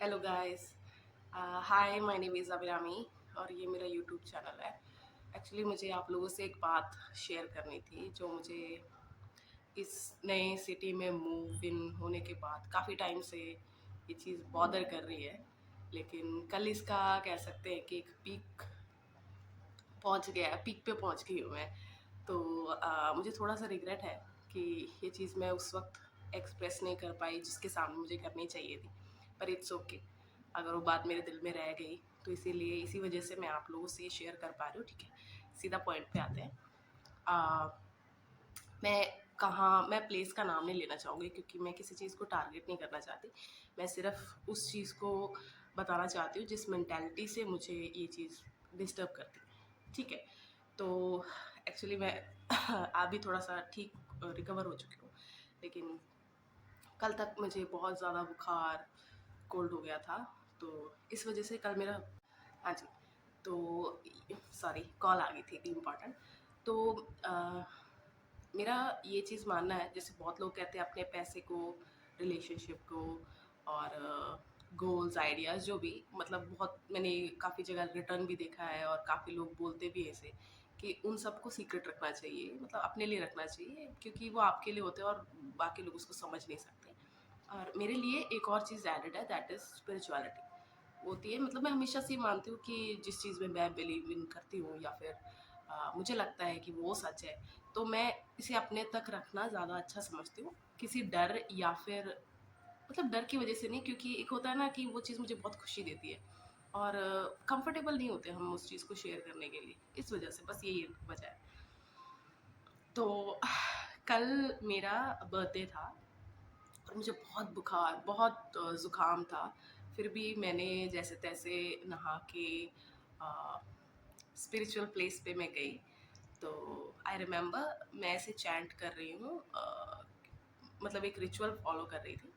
Hello guys. Hi, my name is Abhirami और ये मेरा यूट्यूब चैनल है। एक्चुअली मुझे आप लोगों से एक बात शेयर करनी थी जो मुझे इस नए सिटी में मूव इन होने के बाद काफ़ी टाइम से ये चीज़ बॉदर कर रही है। लेकिन कल इसका कह सकते हैं कि एक पीक पहुंच गया है, पीक पे पहुंच गई हूँ मैं। तो मुझे थोड़ा सा रिग्रेट है कि ये चीज़ मैं उस वक्त एक्सप्रेस नहीं कर पाई जिसके सामने मुझे करनी चाहिए थी। पर इट्स ओके, अगर वो बात मेरे दिल में रह गई तो इसीलिए इसी वजह से मैं आप लोगों से ये शेयर कर पा रही हूँ। ठीक है, सीधा पॉइंट पे आते हैं। आ, मैं मैं प्लेस का नाम नहीं लेना चाहूँगी क्योंकि मैं किसी चीज़ को टारगेट नहीं करना चाहती। मैं सिर्फ उस चीज़ को बताना चाहती हूँ जिस मेंटालिटी से मुझे ये चीज़ डिस्टर्ब करती है। ठीक है, तो एक्चुअली मैं अभी थोड़ा सा ठीक रिकवर हो चुकी हूँ, लेकिन कल तक मुझे बहुत ज़्यादा बुखार, कोल्ड हो गया था। तो इस वजह से कल मेरा, हाँ जी, तो सॉरी, कॉल आ गई थी इम्पॉर्टेंट। तो अ, मेरा ये चीज़ मानना है, जैसे बहुत लोग कहते हैं अपने पैसे को, रिलेशनशिप को और गोल्स, आइडियाज़ जो भी, मतलब बहुत मैंने काफ़ी जगह रिटर्न भी देखा है और काफ़ी लोग बोलते भी हैं ऐसे कि उन सबको सीक्रेट रखना चाहिए, मतलब अपने लिए रखना चाहिए क्योंकि वो आपके लिए होते हैं और बाकी लोग उसको समझ नहीं सकते। और मेरे लिए एक और चीज़ एडेड है, दैट इज़ स्पिरिचुअलिटी होती है। मतलब मैं हमेशा से ये मानती हूँ कि जिस चीज़ में मैं बिलीव इन करती हूँ या फिर मुझे लगता है कि वो सच है, तो मैं इसे अपने तक रखना ज़्यादा अच्छा समझती हूँ। किसी डर या फिर, मतलब डर की वजह से नहीं, क्योंकि एक होता है ना कि वो चीज़ मुझे बहुत खुशी देती है और कंफर्टेबल नहीं होते हम उस चीज़ को शेयर करने के लिए, इस वजह से, बस यही वजह है। तो कल मेरा बर्थडे था और मुझे बहुत बुखार, बहुत ज़ुकाम था। फिर भी मैंने जैसे तैसे नहा के स्पिरिचुअल प्लेस पे मैं गई। तो आई रिमेंबर मैं ऐसे चैंट कर रही हूँ, मतलब एक रिचुअल फॉलो कर रही थी।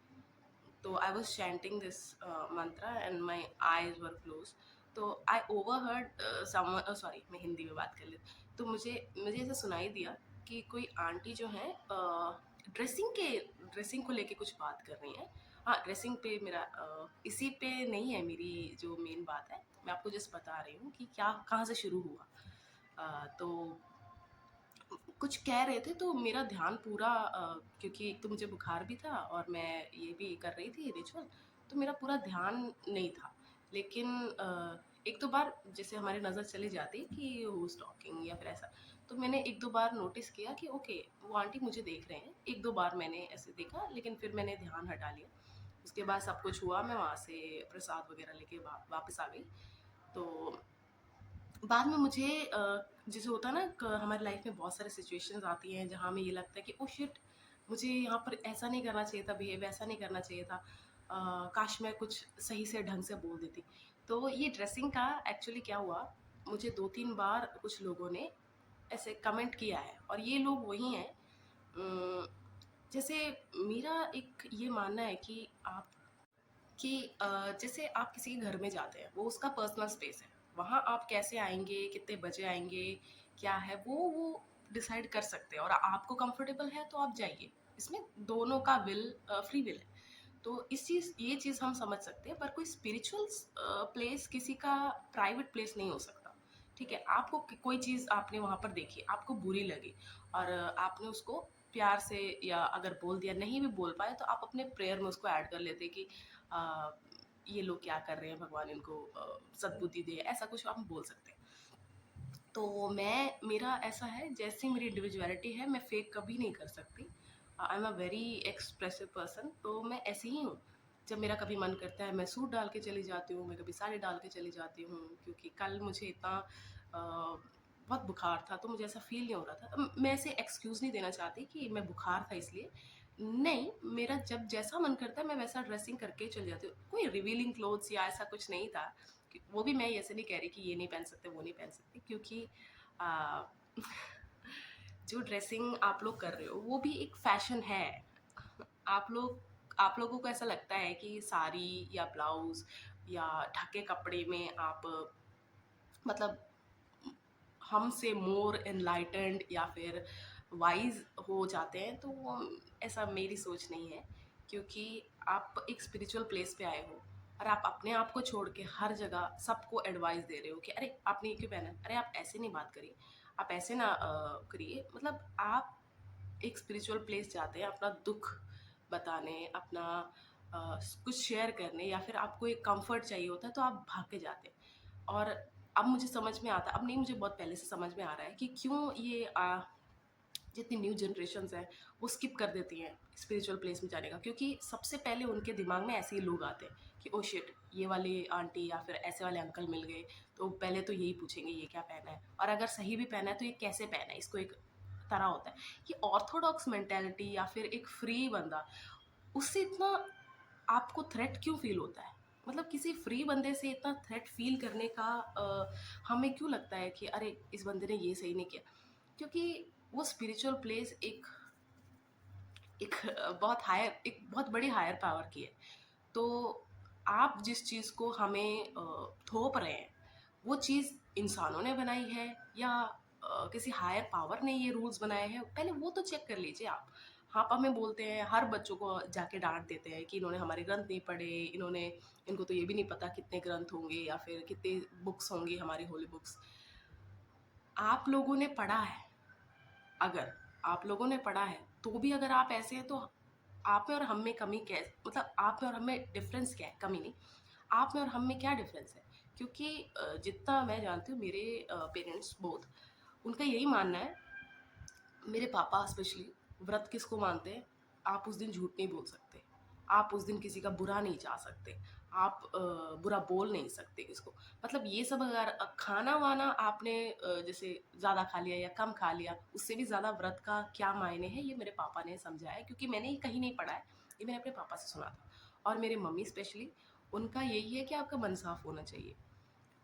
तो I was chanting this Mantra and my eyes were close. तो आई ओवरहर्ड समवन, सॉरी मैं हिंदी में बात कर लेती। तो मुझे मुझे ऐसा सुनाई दिया कि कोई आंटी जो है ड्रेसिंग को लेके कुछ बात कर रही हैं। हाँ, ड्रेसिंग पे मेरा इसी पे नहीं है मेरी जो मेन बात है, मैं आपको जस्ट बता रही हूँ कि क्या कहाँ से शुरू हुआ। तो कुछ कह रहे थे तो मेरा ध्यान पूरा क्योंकि एक तो मुझे बुखार भी था और मैं ये भी कर रही थी रिचुअल, तो मेरा पूरा ध्यान नहीं था। लेकिन एक दो बार जैसे हमारी नज़र चली जाती कि हु इज़ टॉकिंग या फिर ऐसा, तो मैंने एक दो बार नोटिस किया कि ओके, वो आंटी मुझे देख रहे हैं। एक दो बार मैंने ऐसे देखा, लेकिन फिर मैंने ध्यान हटा लिया। उसके बाद सब कुछ हुआ, मैं वहाँ से प्रसाद वगैरह लेके वापस आ गई। तो बाद में मुझे जैसे होता है ना, हमारी लाइफ में बहुत सारे सिचुएशंस आती हैं जहाँ हमें ये लगता है कि ओ शिट, मुझे यहाँ पर ऐसा नहीं करना चाहिए था, बिहेव ऐसा नहीं करना चाहिए था। काश मैं कुछ सही से ढंग से बोल देती। तो ये ड्रेसिंग का एक्चुअली क्या हुआ, मुझे दो तीन बार कुछ लोगों ने ऐसे कमेंट किया है और ये लोग वही हैं। अम, जैसे मेरा एक ये मानना है कि जैसे आप किसी के घर में जाते हैं, वो उसका पर्सनल स्पेस है। वहाँ आप कैसे आएँगे, कितने बजे आएँगे, क्या है वो डिसाइड कर सकते हैं और आपको कंफर्टेबल है तो आप जाइए। इसमें दोनों का फ्री विल है। तो ये चीज़ हम समझ सकते हैं, पर कोई स्पिरिचुअल प्लेस किसी का प्राइवेट प्लेस नहीं हो सकता। ठीक है? आपको कोई चीज़ आपने वहाँ पर देखी, आपको बुरी लगी और आपने उसको प्यार से, या अगर बोल दिया, नहीं भी बोल पाए तो आप अपने प्रेयर में उसको ऐड कर लेते कि अ, ये लोग क्या कर रहे हैं, भगवान इनको सद्बुद्धि दे, ऐसा कुछ आप बोल सकते हैं। तो मेरा ऐसा है, जैसी मेरी इंडिविजुअलिटी है, मैं फेक कभी नहीं कर सकती। I am a very expressive person, तो मैं ऐसी ही हूँ। जब मेरा कभी मन करता है मैं सूट डाल के चली जाती हूँ, मैं कभी साड़ी डाल के चली जाती हूँ, क्योंकि कल मुझे इतना बहुत बुखार था तो मुझे ऐसा फील नहीं हो रहा था। मैं ऐसे एक्सक्यूज़ नहीं देना चाहती कि मैं बुखार था इसलिए, नहीं, मेरा जब जैसा मन करता है मैं वैसा ड्रेसिंग करके ही चली जाती हूँ। कोई रिवीलिंग क्लोथ्स या ऐसा कुछ नहीं था। वो भी मैं ऐसे नहीं कह रही कि ये नहीं पहन सकते, वो नहीं पहन सकते, क्योंकि अ, जो ड्रेसिंग आप लोग कर रहे हो वो भी एक फैशन है। आप लोगों को ऐसा लगता है कि साड़ी या ब्लाउज़ या ढके कपड़े में आप, मतलब हमसे मोर एनलाइटेंड या फिर वाइज़ हो जाते हैं, तो वो ऐसा मेरी सोच नहीं है। क्योंकि आप एक स्पिरिचुअल प्लेस पे आए हो, और आप अपने आप को छोड़ के हर जगह सबको एडवाइस दे रहे हो कि अरे आपने ये क्यों पहना है, अरे आप ऐसे नहीं बात करिए, आप ऐसे ना करिए। मतलब आप एक स्पिरिचुअल प्लेस जाते हैं अपना दुख बताने, अपना कुछ शेयर करने, या फिर आपको एक कंफर्ट चाहिए होता है तो आप भाग के जाते हैं। और अब मुझे समझ में आता, अब नहीं, मुझे बहुत पहले से समझ में आ रहा है कि क्यों ये जितनी न्यू जनरेशन्स हैं वो स्किप कर देती हैं स्पिरिचुअल प्लेस में जाने का। क्योंकि सबसे पहले उनके दिमाग में ऐसे ही लोग आते हैं कि ओ शिट, ये वाली आंटी या फिर ऐसे वाले अंकल मिल गए तो पहले तो यही पूछेंगे ये क्या पहना है, और अगर सही भी पहना है तो ये कैसे पहना है, इसको एक तरह होता है। ये ऑर्थोडॉक्स मेंटेलिटी या फिर एक फ्री बंदा, उससे इतना आपको थ्रेट क्यों फील होता है? मतलब किसी फ्री बंदे से इतना थ्रेट फील करने का हमें क्यों लगता है कि अरे इस बंदे ने ये सही नहीं किया? क्योंकि वो स्पिरिचुअल प्लेस एक एक एक बहुत बड़ी हायर पावर की है। तो आप जिस चीज़ को हमें थोप रहे हैं, वो चीज़ इंसानों ने बनाई है या किसी हायर पावर ने ये रूल्स बनाए हैं, पहले वो तो चेक कर लीजिए आप। आप हमें बोलते हैं, हर बच्चों को जाके डांट देते हैं कि इन्होंने हमारे ग्रंथ नहीं पढ़े, इन्होंने, इनको तो ये भी नहीं पता कितने ग्रंथ होंगे या फिर कितने बुक्स होंगी हमारी होली बुक्स। आप लोगों ने पढ़ा है, अगर आप लोगों ने पढ़ा है तो भी अगर आप ऐसे हैं तो आप में और हम में कमी क्या है? मतलब आप में और हम में डिफरेंस क्या है? कमी नहीं, आप में और हम में क्या डिफरेंस है? क्योंकि जितना मैं जानती हूँ मेरे पेरेंट्स बोथ, उनका यही मानना है, मेरे पापा स्पेशली, व्रत किसको मानते हैं, आप उस दिन झूठ नहीं बोल सकते, आप उस दिन किसी का बुरा नहीं चाह सकते, आप बुरा बोल नहीं सकते किसको। मतलब ये सब अगर खाना वाना आपने जैसे ज़्यादा खा लिया या कम खा लिया, उससे भी ज़्यादा व्रत का क्या मायने है, ये मेरे पापा ने समझाया है। क्योंकि मैंने ये कहीं नहीं पढ़ा है, ये मैंने अपने पापा से सुना था। और मेरे मम्मी स्पेशली, उनका यही है कि आपका मन साफ होना चाहिए।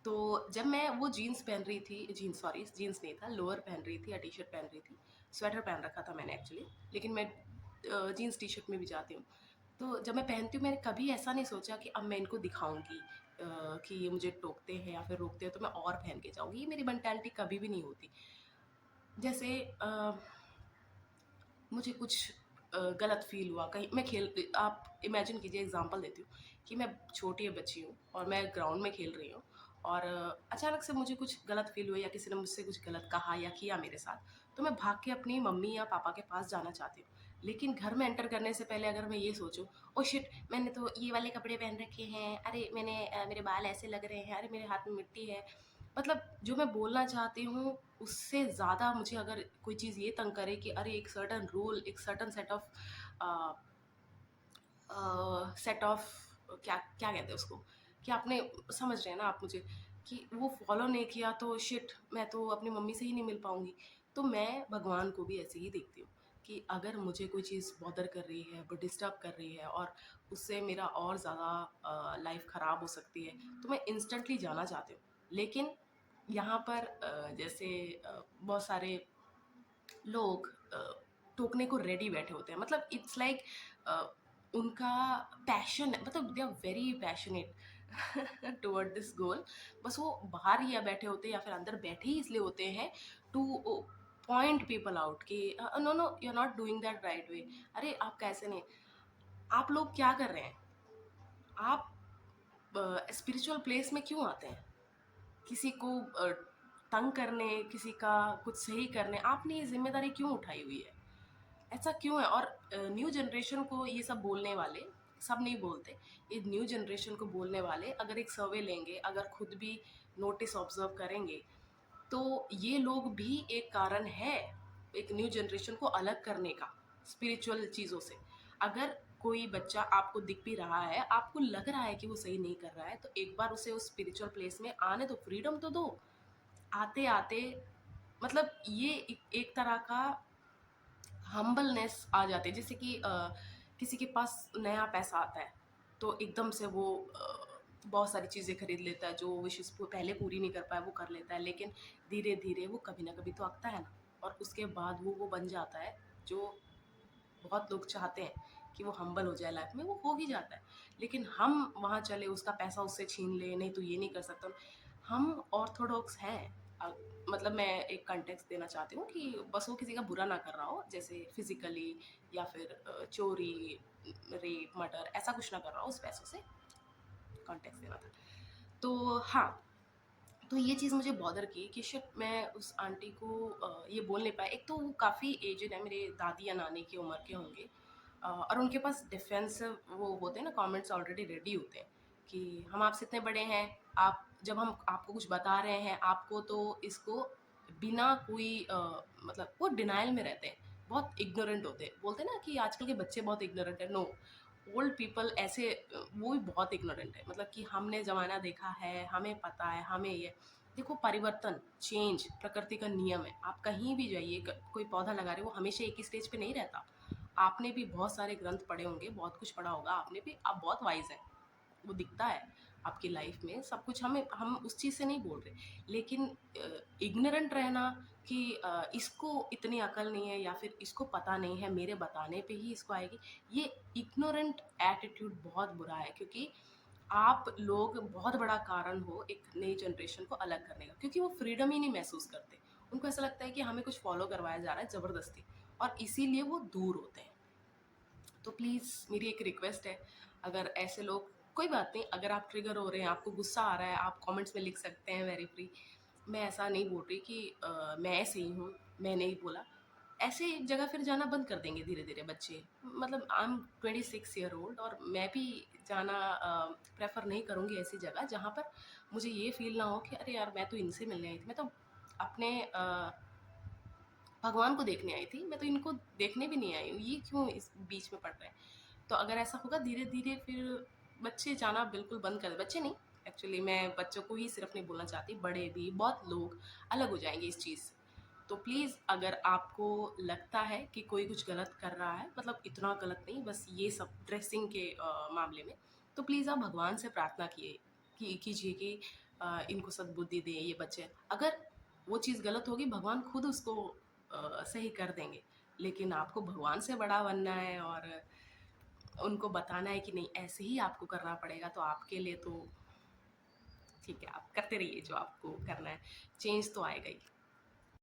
तो जब मैं वो जीन्स पहन रही थी, जीन्स सॉरी जीन्स नहीं था, लोअर पहन रही थी या टी शर्ट पहन रही थी, स्वेटर पहन रखा था मैंने एक्चुअली, लेकिन मैं जीन्स टी शर्ट में भी जाती हूँ। तो जब मैं पहनती हूँ, मैंने कभी ऐसा नहीं सोचा कि अब मैं इनको दिखाऊंगी कि ये मुझे टोकते हैं या फिर रोकते हैं तो मैं और पहन के जाऊंगी। ये मेरी मेंटालिटी कभी भी नहीं होती। जैसे मुझे कुछ गलत फ़ील हुआ, कहीं मैं खेल, आप इमेजिन कीजिए, एग्ज़ाम्पल देती हूँ कि मैं छोटी बच्ची हूँ और मैं ग्राउंड में खेल रही हूँ, और अचानक से मुझे कुछ गलत फ़ील हुआ या किसी ने मुझसे कुछ गलत कहा या किया मेरे साथ, तो मैं भाग के अपनी मम्मी या पापा के पास जाना चाहती हूँ। लेकिन घर में एंटर करने से पहले अगर मैं ये सोचूँ, ओह शिट! मैंने तो ये वाले कपड़े पहन रखे हैं, अरे मेरे बाल ऐसे लग रहे हैं, अरे मेरे हाथ में मिट्टी है। मतलब जो मैं बोलना चाहती हूँ उससे ज़्यादा मुझे अगर कोई चीज़ ये तंग करे कि अरे एक सर्टेन रूल, एक सर्टेन सेट ऑफ, क्या क्या कहते हैं उसको, कि आपने, समझ रहे हैं ना आप मुझे, कि वो फॉलो नहीं किया तो शिट, मैं तो अपनी मम्मी से ही नहीं मिल पाऊंगी। तो मैं भगवान को भी ऐसे ही देखती हूँ कि अगर मुझे कोई चीज़ बॉदर कर रही है, वो डिस्टर्ब कर रही है और उससे मेरा और ज़्यादा लाइफ ख़राब हो सकती है, तो मैं इंस्टेंटली जाना चाहती हूँ। लेकिन यहाँ पर जैसे बहुत सारे लोग टोकने को रेडी बैठे होते हैं। मतलब इट्स लाइक उनका पैशन है, मतलब they are very passionate toward this goal. बस वो बाहर ही या बैठे होते हैं या फिर अंदर बैठे ही इसलिए होते हैं टू पॉइंट पीपल आउट कि no no you are not doing that right way. अरे आप कैसे नहीं, आप लोग क्या कर रहे हैं? आप स्पिरिचुअल प्लेस में क्यों आते हैं? किसी को तंग करने, किसी का कुछ सही करने आपने ये ज़िम्मेदारी क्यों उठाई हुई है? ऐसा क्यों है? और न्यू जनरेशन को ये सब बोलने वाले, सब नहीं बोलते, ये न्यू जनरेशन को बोलने वाले अगर एक सर्वे लेंगे, अगर खुद भी नोटिस ऑब्ज़र्व करेंगे, तो ये लोग भी एक कारण है एक न्यू जनरेशन को अलग करने का स्पिरिचुअल चीज़ों से। अगर कोई बच्चा आपको दिख भी रहा है, आपको लग रहा है कि वो सही नहीं कर रहा है, तो एक बार उसे उस स्पिरिचुअल प्लेस में आने दो, फ्रीडम तो दो। आते-आते मतलब ये एक तरह का हम्बलनेस आ जाती है। जैसे कि किसी के पास नया पैसा आता है तो एकदम से वो बहुत सारी चीज़ें खरीद लेता है, जो विशेस वो पहले पूरी नहीं कर पाया वो कर लेता है, लेकिन धीरे धीरे वो कभी ना कभी तो अकता है ना, और उसके बाद वो बन जाता है जो बहुत लोग चाहते हैं कि वो हम्बल हो जाए लाइफ में, वो हो ही जाता है। लेकिन हम वहाँ चले, उसका पैसा उससे छीन ले, नहीं तो ये नहीं कर सकता। हम ऑर्थोडॉक्स हैं। मतलब मैं एक कंटेक्स्ट देना चाहती हूँ कि बस वो किसी का बुरा ना कर रहा हो, जैसे फिजिकली या फिर चोरी, रेप, मर्डर, ऐसा कुछ ना कर रहा हो उस पैसों से। कॉन्टेक्स्ट देना था। तो हाँ, तो ये चीज़ मुझे बॉदर की कि शिट मैं उस आंटी को ये बोल नहीं पाया। एक तो वो काफ़ी एजड है, मेरे दादी या नानी की उम्र के होंगे, और उनके पास डिफेंसिव वो होते हैं ना, कमेंट्स ऑलरेडी रेडी होते हैं कि हम आपसे इतने बड़े हैं, आप जब हम आपको कुछ बता रहे हैं आपको तो इसको बिना कोई मतलब वो डिनायल में रहते हैं, बहुत इग्नोरेंट होते हैं। बोलते हैं ना कि आजकल के बच्चे बहुत इग्नोरेंट है, नो, ओल्ड पीपल ऐसे वो भी बहुत इग्नोरेंट है, मतलब कि हमने ज़माना देखा है, हमें पता है, हमें ये देखो परिवर्तन, चेंज प्रकृति का नियम है। आप कहीं भी जाइए, कोई पौधा लगा रहे हो, वो हमेशा एक ही स्टेज पे नहीं रहता। आपने भी बहुत सारे ग्रंथ पढ़े होंगे, बहुत कुछ पढ़ा होगा आपने भी, आप बहुत वाइज है, वो दिखता है आपकी लाइफ में सब कुछ। हमें हम उस चीज़ से नहीं बोल रहे, लेकिन इग्नोरेंट रहना कि इसको इतनी अकल नहीं है या फिर इसको पता नहीं है, मेरे बताने पे ही इसको आएगी, ये इग्नोरेंट एटीट्यूड बहुत बुरा है। क्योंकि आप लोग बहुत बड़ा कारण हो एक नई जनरेशन को अलग करने का, क्योंकि वो फ्रीडम ही नहीं महसूस करते। उनको ऐसा लगता है कि हमें कुछ फॉलो करवाया जा रहा है ज़बरदस्ती, और इसीलिए वो दूर होते हैं। तो प्लीज़ मेरी एक रिक्वेस्ट है, अगर ऐसे लोग, कोई बात नहीं, अगर आप ट्रिगर हो रहे हैं, आपको गुस्सा आ रहा है, आप कमेंट्स में लिख सकते हैं वेरी फ्री। मैं ऐसा नहीं बोल रही कि मैं ऐसे ही हूँ, मैंने ही बोला। ऐसे जगह फिर जाना बंद कर देंगे धीरे धीरे बच्चे। मतलब आई एम 26 ईयर ओल्ड, और मैं भी जाना प्रेफर नहीं करूँगी ऐसी जगह जहाँ पर मुझे ये फील ना हो कि अरे यार मैं तो इनसे मिलने आई थी, मैं तो अपने भगवान को देखने आई थी, मैं तो इनको देखने भी नहीं आई हूँ, ये क्यों इस बीच में पड़ रहे हैं। तो अगर ऐसा होगा धीरे धीरे, फिर बच्चे जाना बिल्कुल बंद कर दे, बच्चे नहीं, एक्चुअली मैं बच्चों को ही सिर्फ नहीं बोलना चाहती, बड़े भी बहुत लोग अलग हो जाएंगे इस चीज़ से। तो प्लीज़ अगर आपको लगता है कि कोई कुछ गलत कर रहा है, मतलब इतना गलत नहीं, बस ये सब ड्रेसिंग के मामले में, तो प्लीज़ आप भगवान से प्रार्थना कीजिए कि इनको सद्बुद्धि दें ये बच्चे। अगर वो चीज़ गलत होगी, भगवान खुद उसको सही कर देंगे। लेकिन आपको भगवान से बड़ा बनना है और उनको बताना है कि नहीं ऐसे ही आपको करना पड़ेगा, तो आपके लिए तो ठीक है, आप करते रहिए जो आपको करना है, चेंज तो आएगा ही।